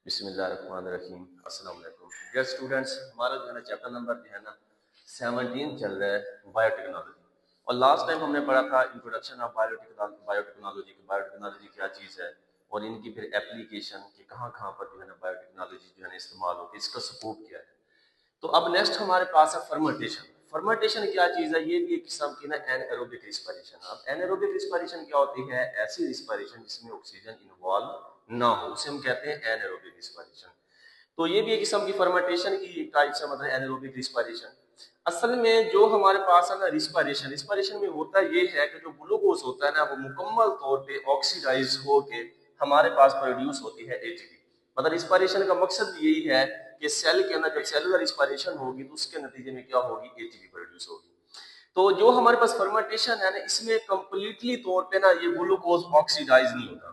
बिस्मिल्लाहिर्रहमानिर्रहीम। अस्सलाम वालेकुम डियर स्टूडेंट्स, हमारा जो है ना चैप्टर नंबर जो है ना 17 चल रहा है बायोटेक्नोलॉजी। और लास्ट टाइम हमने पढ़ा था इंट्रोडक्शन ऑफ बायोटेक्नोलॉजी क्या चीज़ है और इनकी फिर एप्लीकेशन कि कहाँ कहाँ पर जो है ना बायोटेक्नोलॉजी जो है ना इस्तेमाल होती है, इसका स्कोप क्या है। तो अब नेक्स्ट हमारे पास है फर्मेंटेशन। फर्मेंटेशन क्या चीज है? ये भी एक किस्म की ना एनएरोबिक रिस्पिरेशन। अब एनएरोबिक रिस्पिरेशन क्या होती है? ऐसी रिस्पिरेशन जिसमें ऑक्सीजन इन्वॉल्व ना हो, उसे हम कहते हैं एनएरोबिक रिस्पिरेशन। तो ये भी एक किस्म की फर्मेंटेशन की टाइप से मतलब एनएरोबिक रिस्पिरेशन। असल में जो हमारे पास है ना रिस्पिरेशन रिस्पिरेशन में होता ये है कि जो ग्लूकोज होता है ना वो मुकम्मल तौर पे ऑक्सीडाइज होके हमारे पास प्रोड्यूस होती है एटीपी। मतलब रिस्पिरेशन का मकसद यही है कि सेल के अंदर जब सेलुलर रिस्पिरेशन होगी तो उसके नतीजे में क्या होगी? एटीपी प्रोड्यूस होगी। तो जो हमारे पास फर्मेंटेशन है ना इसमें कंप्लीटली तौर पे ना ये ग्लूकोज ऑक्सीडाइज नहीं होता।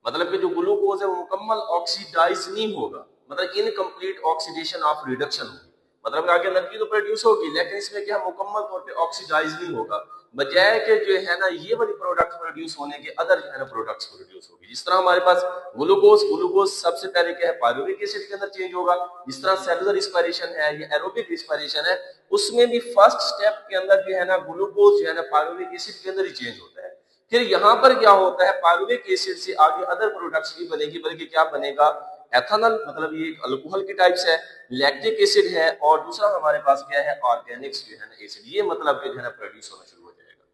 मतलब कि जो ग्लूकोज है वो मुकम्मल ऑक्सीडाइज नहीं होगा, मतलब इनकम्प्लीट ऑक्सीडेशन ऑफ रिडक्शन होगी। मतलब आगे एनर्जी तो प्रोड्यूस होगी लेकिन इसमें क्या मुकम्मल तौर पे ऑक्सीडाइज नहीं होगा, बजाय के जो है ना ये वाली प्रोडक्ट प्रोड्यूस होने के अदर जो है ना प्रोडक्ट्स प्रोड्यूस होगी। जिस तरह हमारे पास ग्लूकोज ग्लूकोज सबसे पहले क्या है? पायरुविक एसिड के अंदर चेंज होगा। जिस तरह सेलुलर रिस्पिरेशन है या एरोबिक रिस्पिरेशन है उसमें भी फर्स्ट स्टेप के अंदर जो है ना ग्लूकोज जो है ना पायरुविक एसिड के अंदर ही चेंज होता है। फिर यहाँ पर क्या होता है? पायरुविक एसिड से आगे अदर प्रोडक्ट्स भी बनेगी, बल्कि क्या बनेगा? एथेनॉल। मतलब ये एक अल्कोहल की टाइप से है। लैक्टिक एसिड है और दूसरा हमारे पास क्या है? ऑर्गेनिक्स जो है ना एसिड। ये मतलब जो है ना प्रोड्यूस होना शुरू हो जाएगा।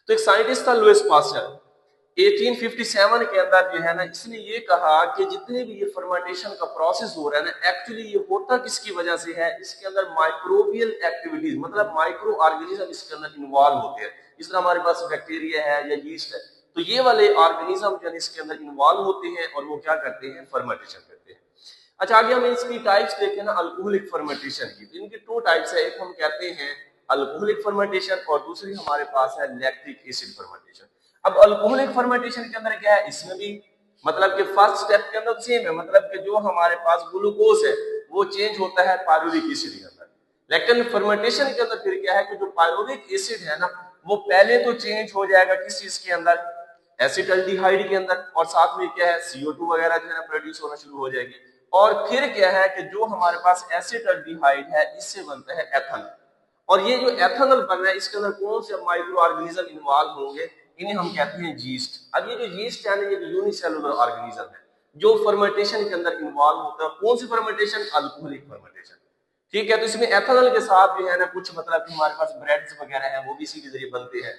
तो एक साइंटिस्ट था लुइस पास्चर, 1857 के अंदर जो है ना इसने ये कहा कि जितने भी ये फर्मेंटेशन का प्रोसेस हो रहा है ना एक्चुअली ये होता किसकी वजह से है? इसके अंदर माइक्रोबियल एक्टिविटीज मतलब माइक्रो ऑर्गेनिज्म इसके अंदर इन्वॉल्व होते हैं। जिस तरह हमारे पास बैक्टीरिया है या यीस्ट है, तो ये वाले ऑर्गेनिज्म जो है इसके अंदर इन्वॉल्व होते हैं और वो क्या करते हैं? फर्मेंटेशन करते हैं। अच्छा, आगे हम इसकी टाइप्स देखें ना अल्कोहलिक फर्मेंटेशन की, तो इनकी टू टाइप्स है। एक हम कहते हैं अल्कोहलिक फर्मेंटेशन और दूसरी हमारे पास है लैक्टिक एसिड फर्मेंटेशन। अब अल्कोहलिक फर्मेंटेशन के अंदर क्या है? इसमें भी मतलब कि फर्स्ट स्टेप के अंदर सेम है, मतलब कि जो हमारे पास ग्लूकोज है वो चेंज होता है पायरुविक एसिड के अंदर। लेकिन फर्मेंटेशन के अंदर फिर क्या है कि जो पायरुविक एसिड है ना वो पहले तो चेंज हो जाएगा किस चीज के अंदर? एसिटाल्डिहाइड के अंदर। और साथ में क्या है? CO2 वगैरह जो है ना प्रोड्यूस होना शुरू हो जाएगी। और फिर क्या है कि जो हमारे पास एसिटाल्डिहाइड है इससे बनता है एथेनॉल। और ये जो एथेनॉल बन रहा है इसके अंदर कौन से माइक्रो ऑर्गेनिज्म इन्वॉल्व होंगे? इन्हें हम कहते हैं यीस्ट। अब ये जो यीस्ट है ना ये यूनिसेलुलर ऑर्गेनिज्म है जो फर्मेंटेशन के अंदर इन्वॉल्व होता है। कौन सी फर्मेंटेशन? Alcoholic fermentation. ठीक है, तो इसमें एथेनॉल के साथ जो है ना कुछ मतलब कि हमारे पास ब्रेड्स वगैरह है वो भी इसी के जरिए बनते हैं।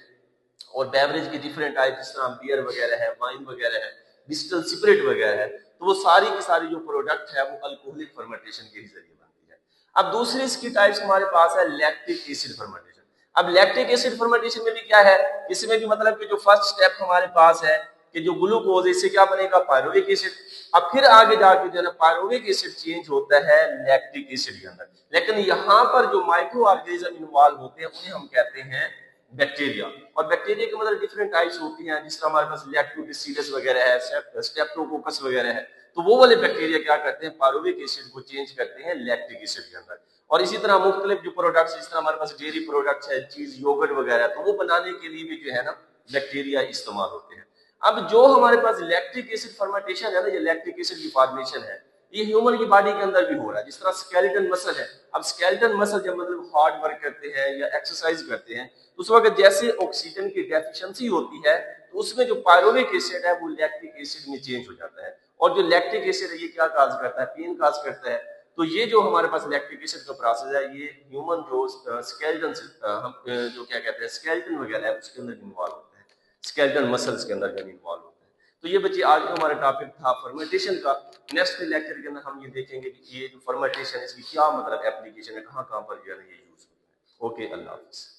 और बेवरेज के डिफरेंट टाइप जिस तरह बियर वगैरह है, वाइन वगैरह है, डिस्टिल स्पिरिट वगैरह है, तो वो सारी की सारी जो प्रोडक्ट है वो अल्कोहलिक फर्मेंटेशन के ही जरिए बनती है। अब दूसरी इसकी टाइप्स हमारे पास है लैक्टिक एसिड फर्मेंटेशन। अब लैक्टिक एसिड फर्मेंटेशन में भी क्या है? इसमें भी मतलब कि जो फर्स्ट स्टेप हमारे पास है कि जो ग्लूकोज इससे क्या बनेगा? Pyruvic acid. अब फिर आगे जाके जो है पायरुविक एसिड चेंज होता है लैक्टिक एसिड के अंदर। लेकिन यहाँ पर जो माइक्रो ऑर्गेनिज्म इन्वॉल्व होते हैं उन्हें हम कहते हैं बैक्टीरिया। और बैक्टीरिया के मतलब डिफरेंट टाइप्स होती हैं, जिस तरह हमारे पास लैक्टोबैसिलस वगैरह है, स्ट्रेप्टोकोकस वगैरह है। तो वो वाले बैक्टीरिया क्या करते हैं? पायरुविक एसिड को चेंज करते हैं लैक्टिक एसिड के अंदर। और इसी तरह मुख्तलिफ जो प्रोडक्ट्स, जिस तरह हमारे पास डेयरी प्रोडक्ट्स है, चीज, योगर्ट वगैरह, तो वो बनाने के लिए भी जो है ना बैक्टीरिया इस्तेमाल होते हैं। अब जो हमारे पास लैक्टिक एसिड फर्मेंटेशन है ना, ये लैक्टिक एसिड की फॉर्मेशन है, ये ह्यूमन की बॉडी के अंदर भी हो रहा है। जिस तरह स्केलेटन मसल है, अब स्केलेटन मसल जब मतलब हार्ड वर्क करते हैं या एक्सरसाइज करते हैं तो उस वक्त जैसे ऑक्सीजन की डेफिशिएंसी होती है तो उसमें जो पायरुविक एसिड है वो लैक्टिक एसिड में चेंज हो जाता है। और जो लैक्टिक एसिड है ये क्या काज करता है? पेन काज करता है। तो ये जो हमारे पास लैक्टिक एसिड का प्रोसेस है ये ह्यूमन जो स्केलेटन हम जो क्या कहते हैं स्केलेटन वगैरह है उसके अंदर इन्वॉल्व होता है, स्केलेटन मसल्स के अंदर इन्वॉल्व होता है। तो ये बच्चे आज का हमारा टॉपिक था फर्मेंटेशन का। नेक्स्ट लेक्चर के अंदर हम ये देखेंगे कि ये जो फर्मेंटेशन है इसकी क्या मतलब एप्लीकेशन है, कहाँ कहाँ पर जो है ये यूज होता है। ओके, अल्लाह हाफिज़।